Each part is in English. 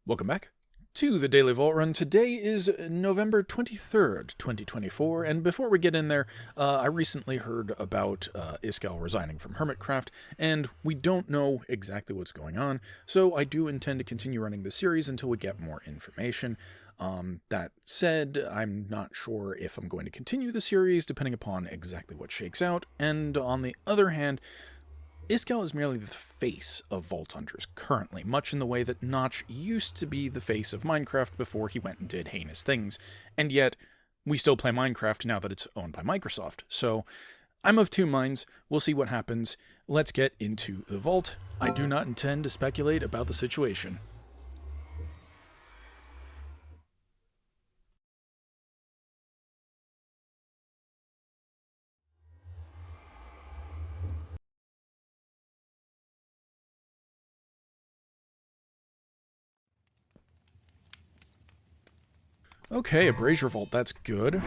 Welcome back to the Daily Vault Run. Today is November 23rd, 2024, and before we get in there, I recently heard about Iskall resigning from Hermitcraft, and we don't know exactly what's going on, so I do intend to continue running the series until we get more information. That said, I'm not sure if I'm going to continue the series, depending upon exactly what shakes out, and on the other hand, Iskall is merely the face of Vault Hunters currently, much in the way that Notch used to be the face of Minecraft before he went and did heinous things, and yet we still play Minecraft now that it's owned by Microsoft. So I'm of two minds. We'll see what happens. Let's get into the vault. I do not intend to speculate about the situation. Okay, a brazier vault, that's good.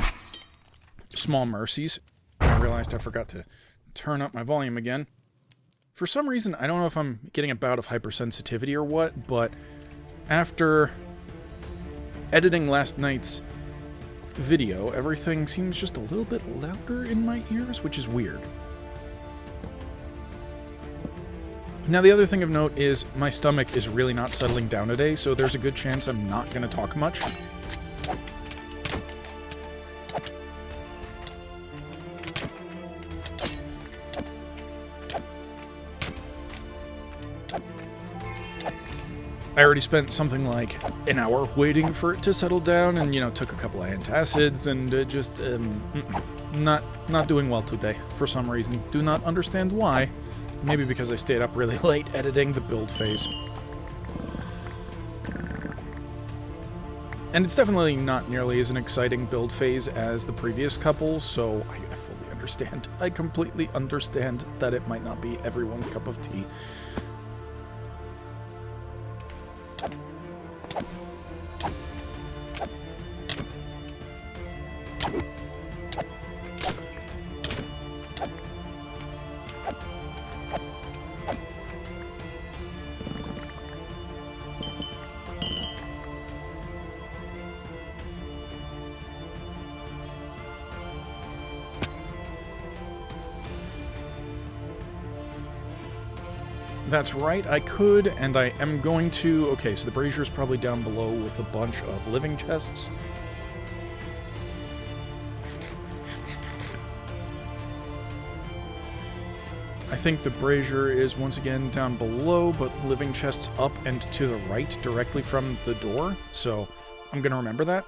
Small mercies. I realized I forgot to turn up my volume again. For some reason, I don't know if I'm getting a bout of hypersensitivity or what, but after editing last night's video, everything seems just a little bit louder in my ears, which is weird. Now, the other thing of note is my stomach is really not settling down today, so there's a good chance I'm not going to talk much. I already spent something like an hour waiting for it to settle down and, took a couple of antacids and just, not doing well today for some reason. Do not understand why. Maybe because I stayed up really late editing the build phase. And it's definitely not nearly as an exciting build phase as the previous couple, so I fully understand. I completely understand that it might not be everyone's cup of tea. That's right, I could, and I am going to... Okay, so the brazier's probably down below with a bunch of living chests. I think the brazier is once again down below, but living chests up and to the right directly from the door, so I'm gonna remember that.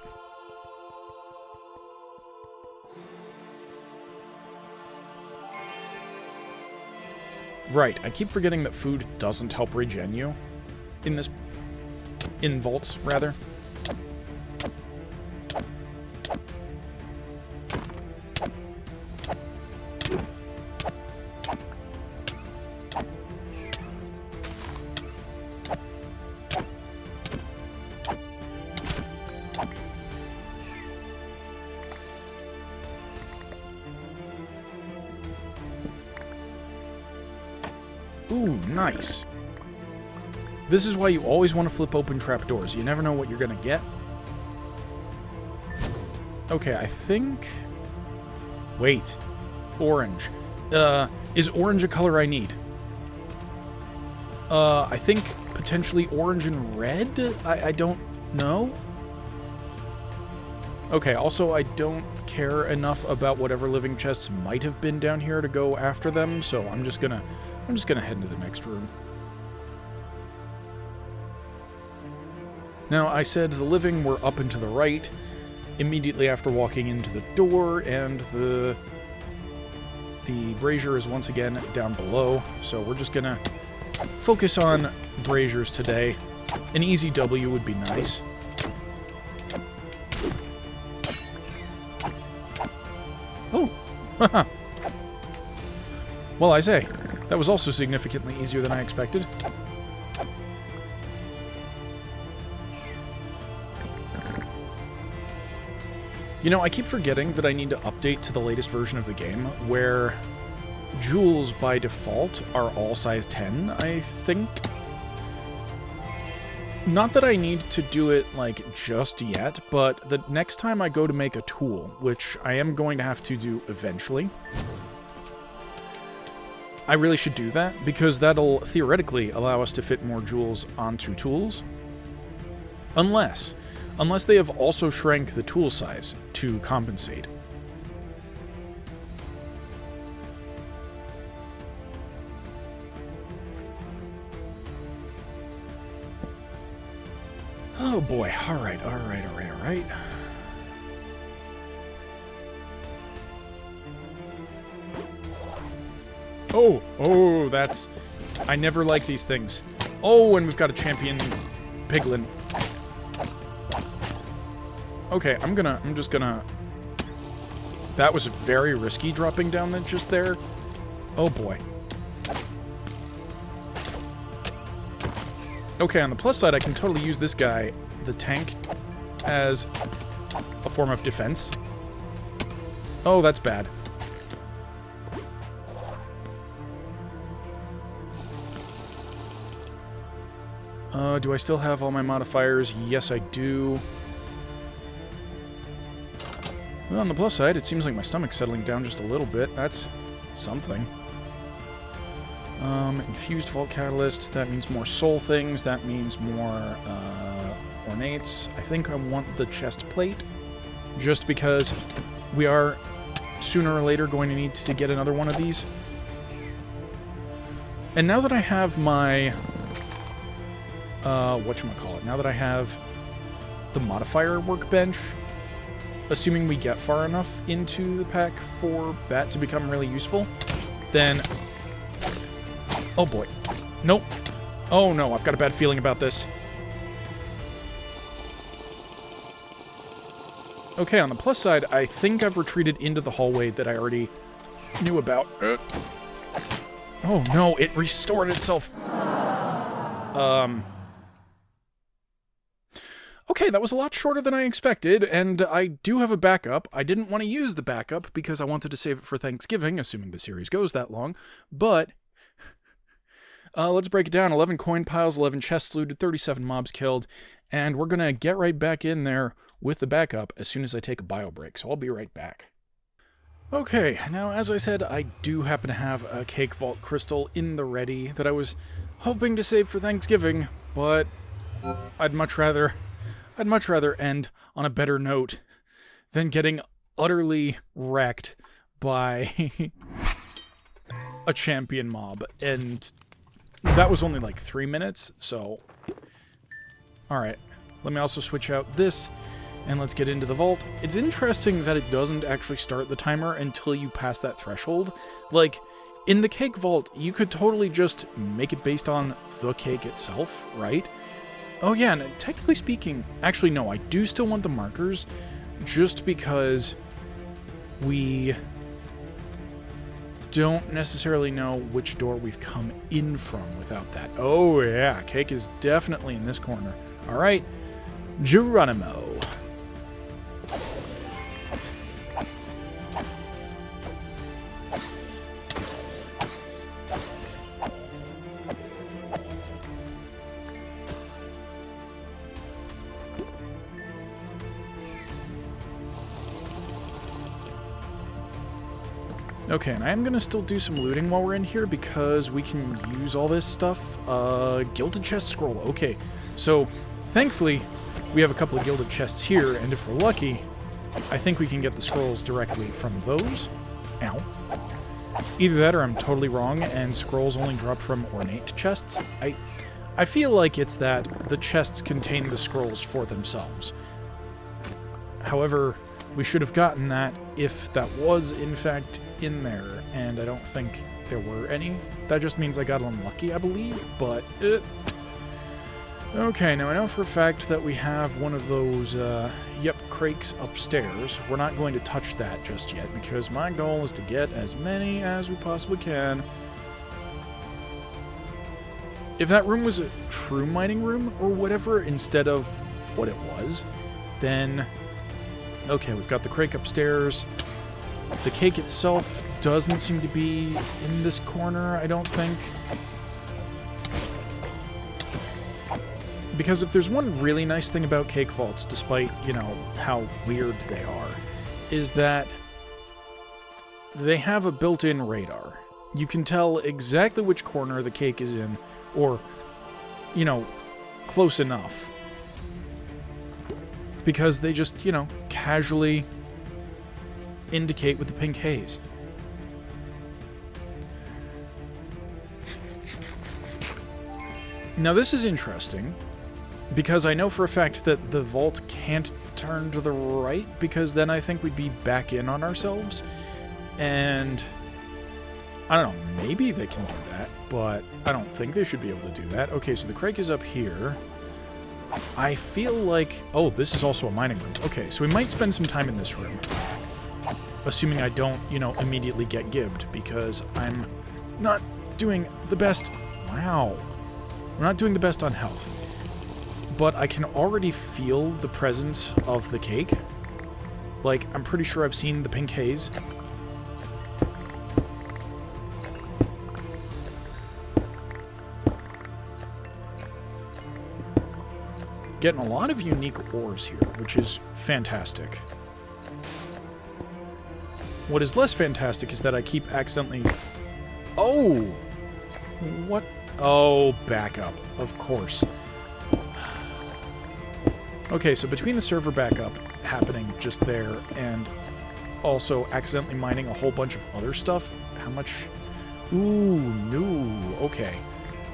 Right, I keep forgetting that food doesn't help regen you. In vaults, rather. Ooh, nice. This is why you always want to flip open trapdoors. You never know what you're gonna get. Okay, I think... Wait. Orange. Is orange a color I need? I think potentially orange and red? I don't know. Okay, also I don't care enough about whatever living chests might have been down here to go after them, so I'm just gonna head into the next room. Now, I said the living were up and to the right, immediately after walking into the door, and the brazier is once again down below, so we're just gonna focus on braziers today. An easy W would be nice. Oh! Well, I say, that was also significantly easier than I expected. I keep forgetting that I need to update to the latest version of the game, where jewels by default are all size 10, I think. Not that I need to do it, like, just yet, but the next time I go to make a tool, which I am going to have to do eventually, I really should do that, because that'll theoretically allow us to fit more jewels onto tools. Unless they have also shrank the tool size to compensate. Oh boy, alright. Oh, that's... I never like these things. Oh, and we've got a champion piglin. Okay, I'm just gonna... That was very risky dropping down just there. Oh boy. Okay, on the plus side, I can totally use this guy, the tank, as a form of defense. Oh, that's bad. Do I still have all my modifiers? Yes, I do. Well, on the plus side, it seems like my stomach's settling down just a little bit. That's something. Infused Vault Catalyst, that means more soul things, that means more, ornates. I think I want the chest plate, just because we are, sooner or later, going to need to get another one of these. And now that I have my, whatchamacallit, now that I have the modifier workbench, assuming we get far enough into the pack for that to become really useful, then... Oh boy. Nope. Oh no, I've got a bad feeling about this. Okay, on the plus side, I think I've retreated into the hallway that I already knew about. Oh no, it restored itself. Okay, that was a lot shorter than I expected, and I do have a backup. I didn't want to use the backup because I wanted to save it for Thanksgiving, assuming the series goes that long, but... let's break it down. 11 coin piles, 11 chests looted, 37 mobs killed, and we're going to get right back in there with the backup as soon as I take a bio break, so I'll be right back. Okay, now as I said, I do happen to have a Cake Vault Crystal in the ready that I was hoping to save for Thanksgiving, but I'd much rather end on a better note than getting utterly wrecked by a champion mob, and that was only like 3 minutes, so... Alright, let me also switch out this, and let's get into the vault. It's interesting that it doesn't actually start the timer until you pass that threshold. Like, in the cake vault, you could totally just make it based on the cake itself, right? Oh yeah, and technically speaking, actually no, I do still want the markers, just because we don't necessarily know which door we've come in from without that. Oh yeah, cake is definitely in this corner. Alright, Geronimo. Okay, and I am going to still do some looting while we're in here because we can use all this stuff. Gilded chest scroll. Okay, so thankfully we have a couple of gilded chests here, and if we're lucky, I think we can get the scrolls directly from those. Ow. Either that or I'm totally wrong, and scrolls only drop from ornate chests. I feel like it's that the chests contain the scrolls for themselves. However, we should have gotten that if that was, in fact, in there, and I don't think there were any. That just means I got unlucky, I believe, but... Okay, now I know for a fact that we have one of those, crakes upstairs. We're not going to touch that just yet, because my goal is to get as many as we possibly can. If that room was a true mining room, or whatever, instead of what it was, then... Okay, we've got the crate upstairs. The cake itself doesn't seem to be in this corner, I don't think. Because if there's one really nice thing about cake vaults, despite, you know, how weird they are, is that they have a built-in radar. You can tell exactly which corner the cake is in, or, you know, close enough. Because they just, you know, casually indicate with the pink haze. Now this is interesting, because I know for a fact that the vault can't turn to the right, because then I think we'd be back in on ourselves, and I don't know, maybe they can do that, but I don't think they should be able to do that. Okay, so the crake is up here. I feel like... Oh, this is also a mining room. Okay, so we might spend some time in this room, assuming I don't, you know, immediately get gibbed, because I'm not doing the best... Wow. I'm not doing the best on health. But I can already feel the presence of the cake. Like, I'm pretty sure I've seen the pink haze. Getting a lot of unique ores here, which is fantastic. What is less fantastic is that I keep accidentally... Oh! What? Oh, backup. Of course. Okay, so between the server backup happening just there and also accidentally mining a whole bunch of other stuff, how much... Ooh, no. Okay.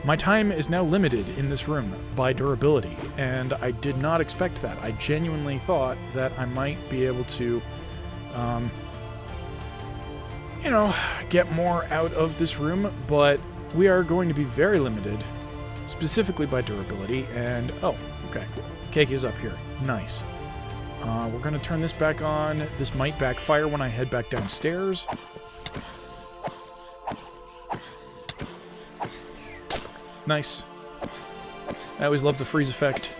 My time is now limited in this room by durability, and I did not expect that. I genuinely thought that I might be able to, you know, get more out of this room, but we are going to be very limited, specifically by durability, and... Oh, okay. Cake is up here. Nice. We're going to turn this back on. This might backfire when I head back downstairs. Nice. I always love the freeze effect.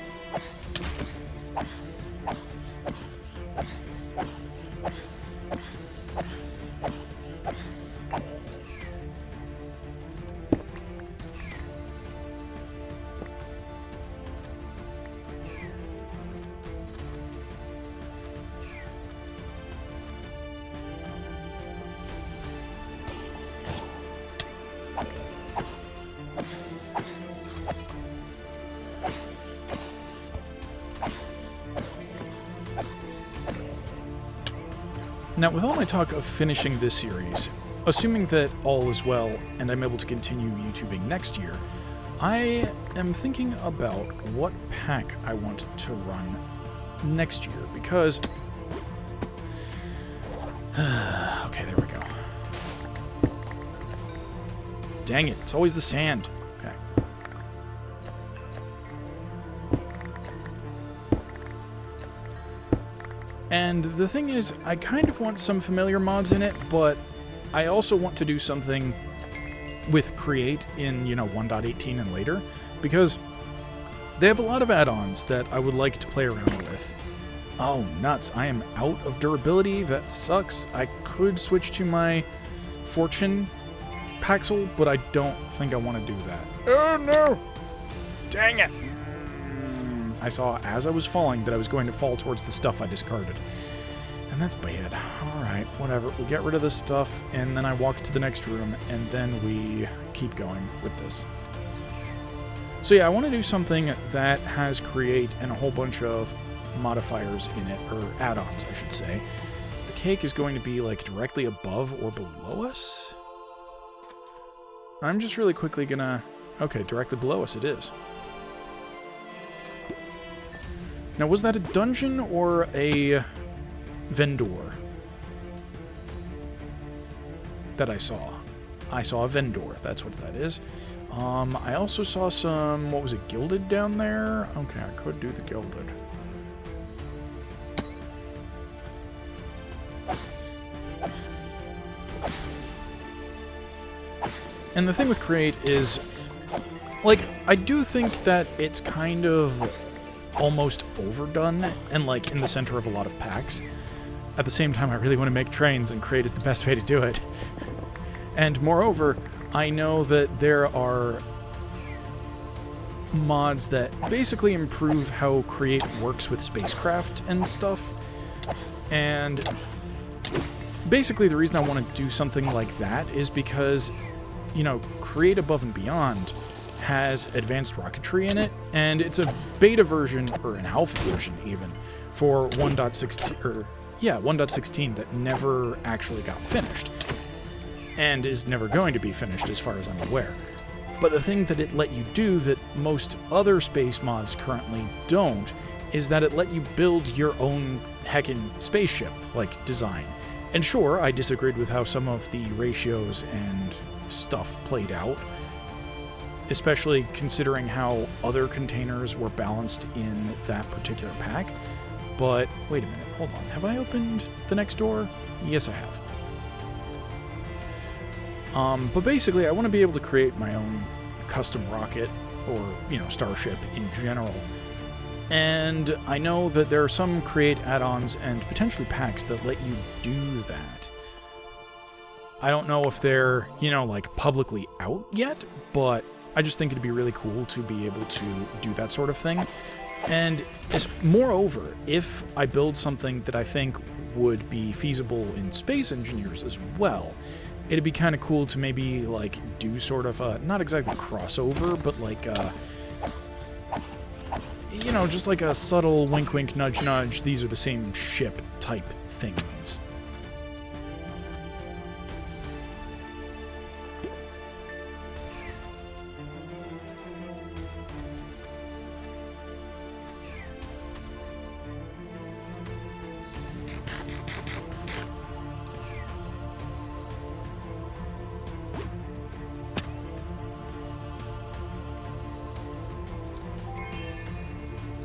Now, with all my talk of finishing this series, assuming that all is well and I'm able to continue YouTubing next year, I am thinking about what pack I want to run next year, because... Okay, there we go. Dang it, it's always the sand. Okay. And the thing is, I kind of want some familiar mods in it, but I also want to do something with Create in, you know, 1.18 and later, because they have a lot of add-ons that I would like to play around with. Oh, nuts. I am out of durability. That sucks. I could switch to my Fortune Paxel, but I don't think I want to do that. Oh, no! Dang it! I saw as I was falling that I was going to fall towards the stuff I discarded. And that's bad. Alright, whatever. We get rid of this stuff, and then I walk to the next room, and then we keep going with this. So yeah, I want to do something that has Create and a whole bunch of modifiers in it, or add-ons, I should say. The cake is going to be, like, directly above or below us? I'm just really quickly gonna... Okay, directly below us it is. Now, was that a dungeon or a vendor that I saw? I saw a vendor, that's what that is. I also saw some, what was it, gilded down there? Okay, I could do the gilded. And the thing with Create is, like, I do think that it's kind of almost overdone and, like, in the center of a lot of packs. At the same time, I really want to make trains, and Create is the best way to do it. And moreover, I know that there are mods that basically improve how Create works with spacecraft and stuff. And basically the reason I want to do something like that is because, you know, Create Above and Beyond has advanced rocketry in it, and it's a beta version, or an alpha version even, for 1.16 that never actually got finished, and is never going to be finished as far as I'm aware. But the thing that it let you do that most other space mods currently don't is that it let you build your own heckin' spaceship, like, design. And sure, I disagreed with how some of the ratios and stuff played out, especially considering how other containers were balanced in that particular pack. But wait a minute, hold on. Have I opened the next door? Yes, I have. But basically, I want to be able to create my own custom rocket, or, you know, starship in general. And I know that there are some Create add-ons and potentially packs that let you do that. I don't know if they're, you know, like, publicly out yet, but I just think it'd be really cool to be able to do that sort of thing. And moreover, if I build something that I think would be feasible in Space Engineers as well, it'd be kind of cool to maybe, like, do sort of a, not exactly crossover, but like, you know, just like a subtle wink wink nudge nudge, these are the same ship type things.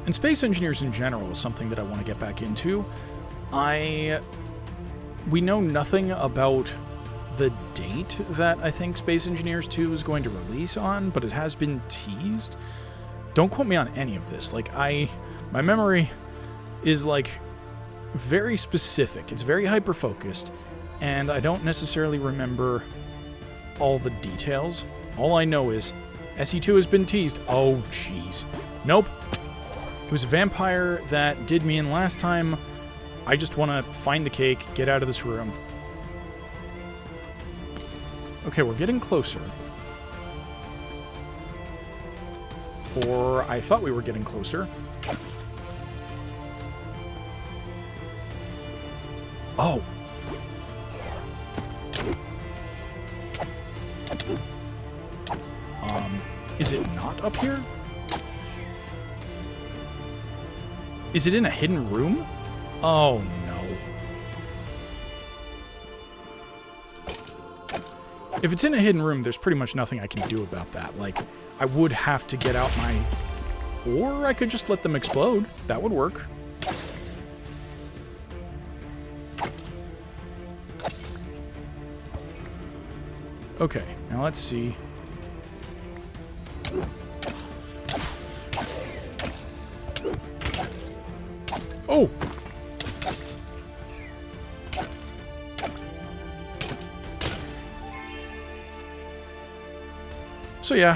And Space Engineers in general is something that I want to get back into. We know nothing about the date that I think Space Engineers 2 is going to release on, but it has been teased. Don't quote me on any of this. Like, my memory is, like, very specific. It's very hyper-focused, and I don't necessarily remember all the details. All I know is SE2 has been teased. Oh, jeez. Nope. It was a vampire that did me in last time. I just want to find the cake, get out of this room. Okay, we're getting closer. Or I thought we were getting closer. Oh. Is it not up here? Is it in a hidden room? Oh, no. If it's in a hidden room, there's pretty much nothing I can do about that. Like, I would have to get out my... Or I could just let them explode. That would work. Okay, now let's see. Oh! So yeah,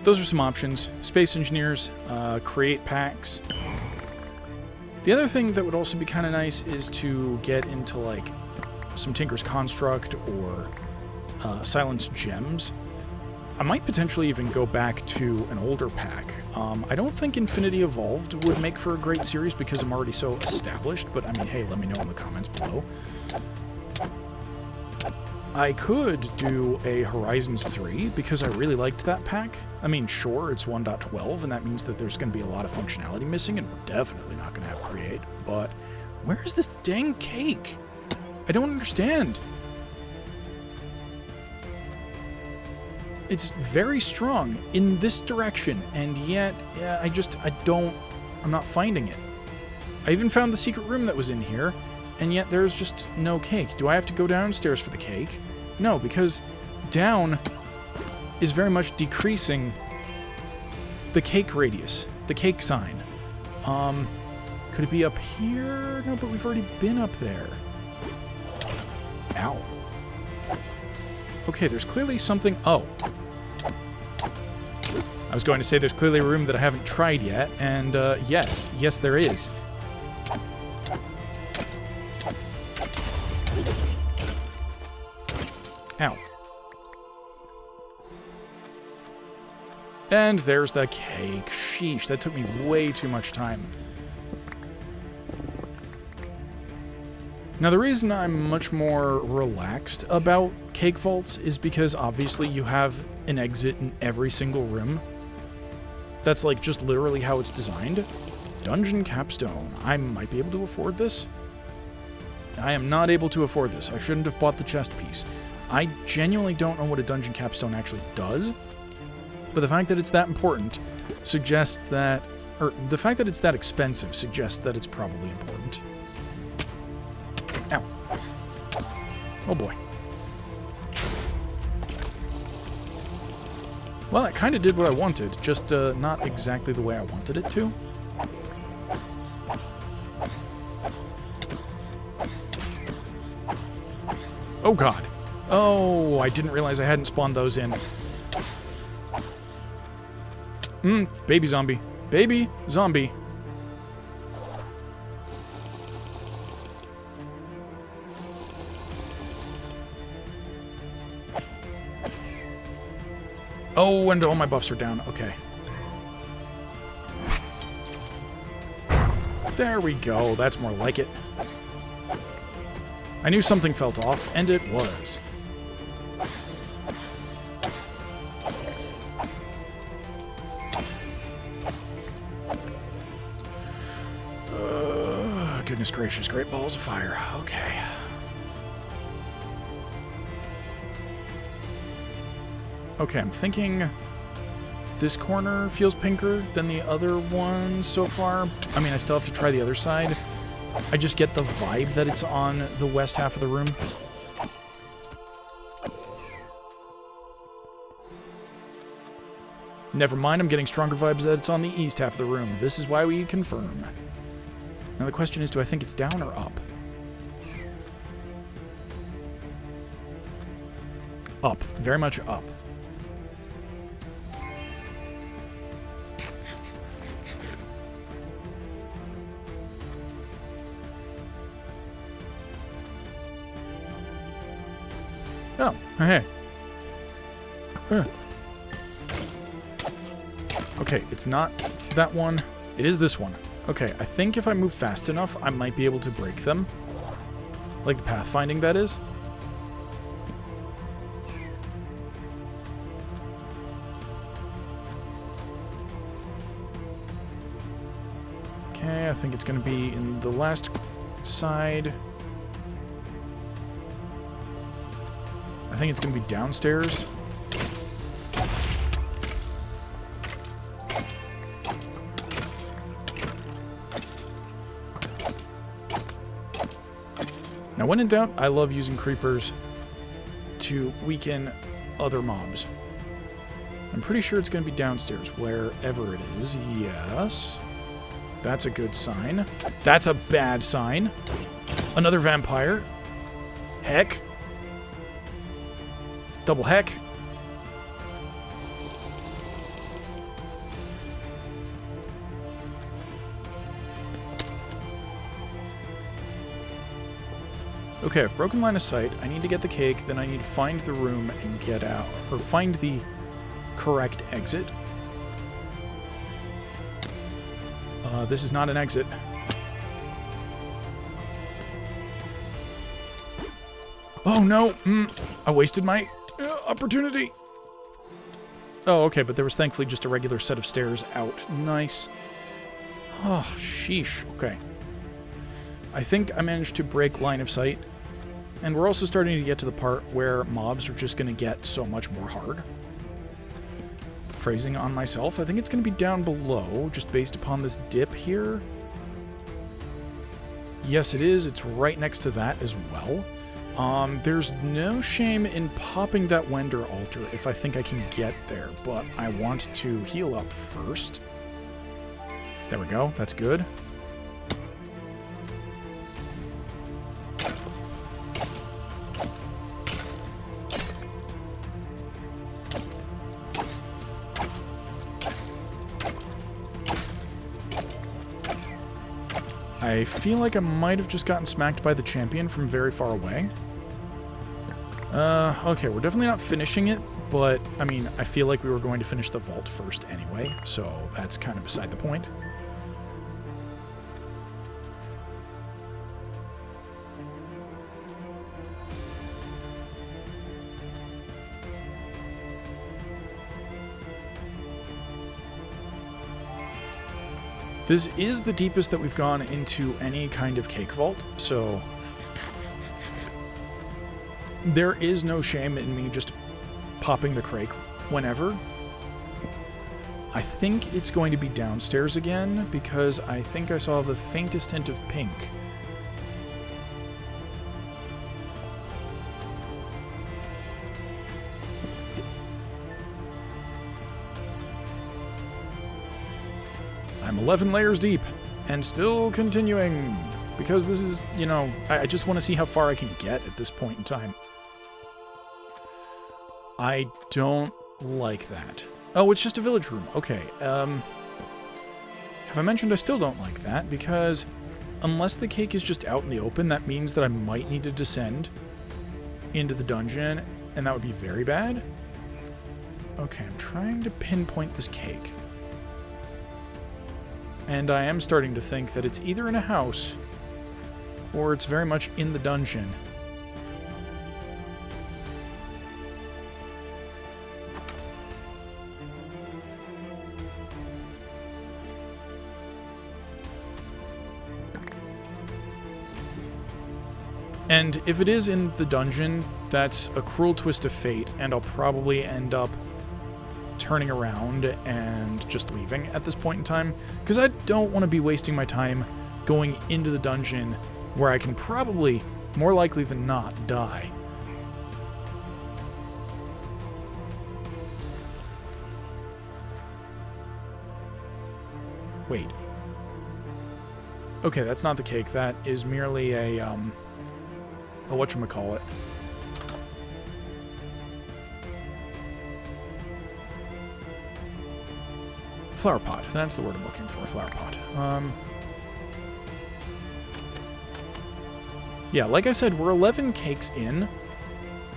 those are some options. Space Engineers, Create packs. The other thing that would also be kind of nice is to get into, like, some Tinker's Construct or Silence Gems. I might potentially even go back to an older pack. I don't think Infinity Evolved would make for a great series because I'm already so established, but I mean, hey, let me know in the comments below. I could do a Horizons 3 because I really liked that pack. I mean, sure, it's 1.12, and that means that there's going to be a lot of functionality missing, and we're definitely not going to have Create, but where is this dang cake? I don't understand. It's very strong in this direction, and yet, yeah, I'm not finding it. I even found the secret room that was in here, and yet there's just no cake. Do I have to go downstairs for the cake? No, because down is very much decreasing the cake radius, the cake sign. Could it be up here? No, but we've already been up there. Ow. Okay, there's clearly something... Oh. I was going to say there's clearly a room that I haven't tried yet, and yes, there is. Ow. And there's the cake. Sheesh, that took me way too much time. Now, the reason I'm much more relaxed about cake vaults is because obviously you have an exit in every single room. That's like just literally how it's designed. Dungeon capstone. I might be able to afford this. I am not able to afford this. I shouldn't have bought the chest piece. I genuinely don't know what a dungeon capstone actually does, but the fact that it's that important suggests that, or the fact that it's that expensive suggests that it's probably important. Ow. Oh boy. Well, that kind of did what I wanted, just not exactly the way I wanted it to. Oh god. Oh, I didn't realize I hadn't spawned those in. Baby zombie. Baby zombie. Oh, and all my buffs are down. Okay. There we go. That's more like it. I knew something felt off, and it was. Goodness gracious, great balls of fire. Okay. Okay, I'm thinking this corner feels pinker than the other ones so far. I mean, I still have to try the other side. I just get the vibe that it's on the west half of the room. Never mind, I'm getting stronger vibes that it's on the east half of the room. This is why we confirm. Now the question is, do I think it's down or up? Up. Very much up. Oh, hey. Okay, it's not that one. It is this one. Okay, I think if I move fast enough, I might be able to break them. Like the pathfinding, that is. Okay, I think it's going to be in the last side. I think it's going to be downstairs. Now, when in doubt, I love using creepers to weaken other mobs. I'm pretty sure it's going to be downstairs, wherever it is. Yes. That's a good sign. That's a bad sign. Another vampire. Heck. Double heck. Okay, I've broken line of sight. I need to get the cake, then I need to find the room and get out, or find the correct exit. This is not an exit. Oh no! I wasted my opportunity. Oh, okay, but there was thankfully just a regular set of stairs out. Nice. Oh, sheesh. Okay. I think I managed to break line of sight, and we're also starting to get to the part where mobs are just going to get so much more hard. Phrasing on myself, I think it's going to be down below, just based upon this dip here. Yes, it is. It's right next to that as well. There's no shame in popping that Wender altar if I think I can get there, but I want to heal up first. There we go. That's good. I feel like I might have just gotten smacked by the champion from very far away. Okay, we're definitely not finishing it, but, I mean, I feel like we were going to finish the vault first anyway, so that's kind of beside the point. This is the deepest that we've gone into any kind of cake vault, so there is no shame in me just popping the crake whenever. I think it's going to be downstairs again, because I think I saw the faintest hint of pink. I'm 11 layers deep, and still continuing, because this is, you know, I just want to see how far I can get at this point in time. I don't like that. Oh, it's just a village room. Okay, have I mentioned I still don't like that, because unless the cake is just out in the open, that means that I might need to descend into the dungeon, and that would be very bad. Okay, I'm trying to pinpoint this cake. And I am starting to think that it's either in a house, or it's very much in the dungeon. And if it is in the dungeon, that's a cruel twist of fate, and I'll probably end up turning around and just leaving at this point in time, because I don't want to be wasting my time going into the dungeon where I can probably, more likely than not, die. Wait. Okay, that's not the cake. That is merely a whatchamacallit. Flower pot. That's the word I'm looking for. Flower pot. Yeah, like I said, we're 11 cakes in,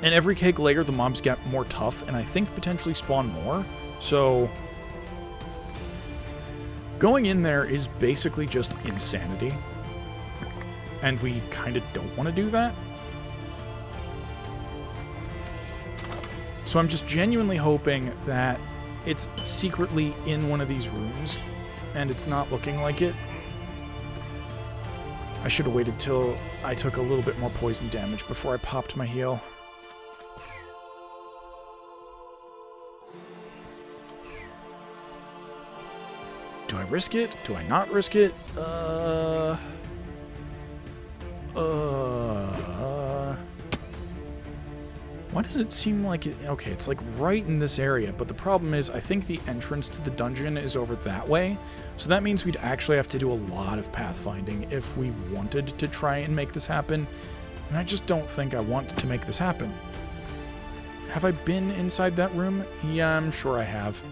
and every cake layer the mobs get more tough, and I think potentially spawn more. So going in there is basically just insanity, and we kind of don't want to do that. So I'm just genuinely hoping that it's secretly in one of these rooms, and it's not looking like it. I should have waited till I took a little bit more poison damage before I popped my heal. Do I risk it? Do I not risk it? Why does it seem like it... Okay, it's like right in this area, but the problem is I think the entrance to the dungeon is over that way, so that means we'd actually have to do a lot of pathfinding if we wanted to try and make this happen, and I just don't think I want to make this happen. Have I been inside that room? Yeah, I'm sure I have.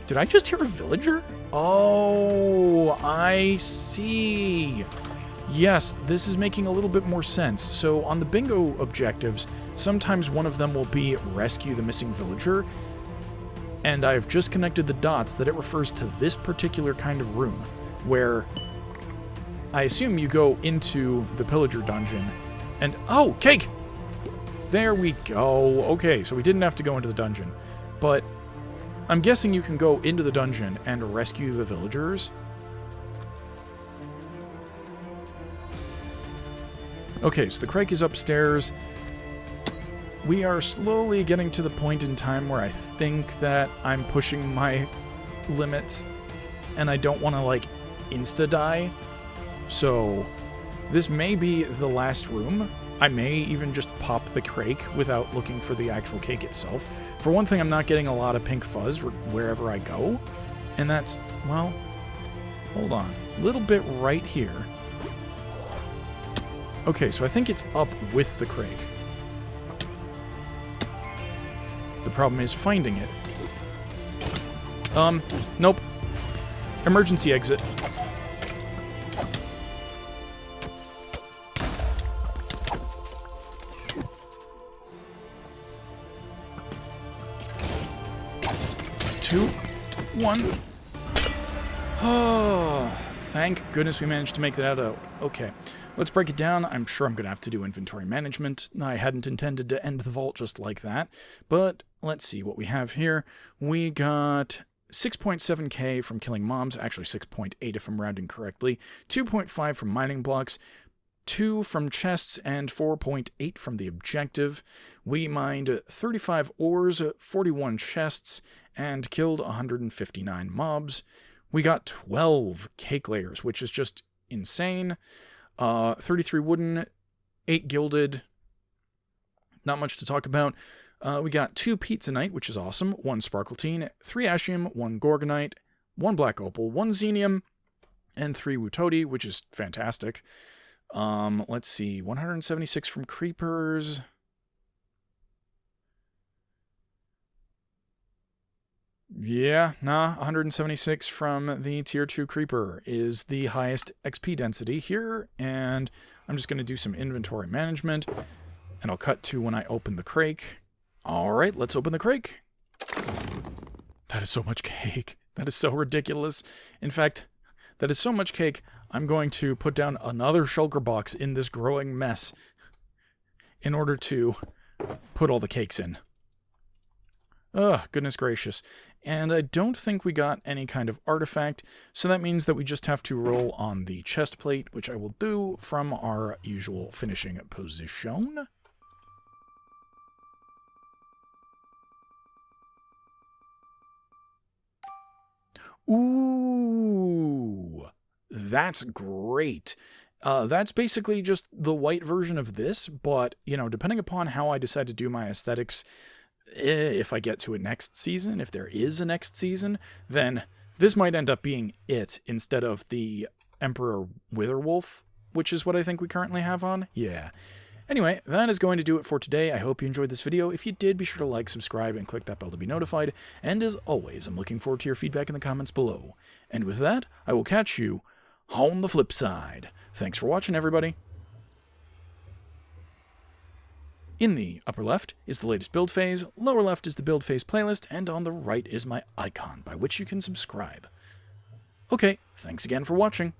Did I just hear a villager? Oh, I see. Yes, this is making a little bit more sense. So on the bingo objectives, sometimes one of them will be rescue the missing villager, and I've just connected the dots that it refers to this particular kind of room, where I assume you go into the pillager dungeon, and oh, cake! There we go. Okay, so we didn't have to go into the dungeon, but I'm guessing you can go into the dungeon and rescue the villagers. Okay, so the crake is upstairs. We are slowly getting to the point in time where I think that I'm pushing my limits, and I don't want to, like, insta-die. So this may be the last room. I may even just pop the crake without looking for the actual cake itself. For one thing, I'm not getting a lot of pink fuzz wherever I go, and that's, well, hold on. A little bit right here. Okay, so I think it's up with the crake. The problem is finding it. Nope. Emergency exit. Two, one. Oh, thank goodness we managed to make that out. Okay, let's break it down. I'm sure I'm going to have to do inventory management. I hadn't intended to end the vault just like that, but let's see what we have here. We got 6.7k from killing mobs, actually 6.8 if I'm rounding correctly, 2.5 from mining blocks, 2 from chests, and 4.8 from the objective. We mined 35 ores, 41 chests, and killed 159 mobs. We got 12 cake layers, which is just insane. 33 wooden, 8 gilded. Not much to talk about. We got 2 pizzanite, which is awesome, 1 sparkletine, 3 ashium, 1 gorgonite, 1 black opal, 1 xenium, and 3 wutoti, which is fantastic. Let's see, 176 from creepers. Yeah, 176 from the tier 2 creeper is the highest XP density here, and I'm just going to do some inventory management, and I'll cut to when I open the crate. Alright, let's open the crate. That is so much cake. That is so ridiculous. In fact, that is so much cake, I'm going to put down another shulker box in this growing mess in order to put all the cakes in. Ugh, goodness gracious. And I don't think we got any kind of artifact, so that means that we just have to roll on the chest plate, which I will do from our usual finishing position. Ooh, that's great. That's basically just the white version of this, but, you know, depending upon how I decide to do my aesthetics, if I get to a next season, if there is a next season, then this might end up being it instead of the Emperor Witherwolf, which is what I think we currently have on. Yeah. Anyway, that is going to do it for today. I hope you enjoyed this video. If you did, be sure to like, subscribe, and click that bell to be notified. And as always, I'm looking forward to your feedback in the comments below. And with that, I will catch you on the flip side. Thanks for watching, everybody. In the upper left is the latest build phase, lower left is the build phase playlist, and on the right is my icon by which you can subscribe. Okay, thanks again for watching.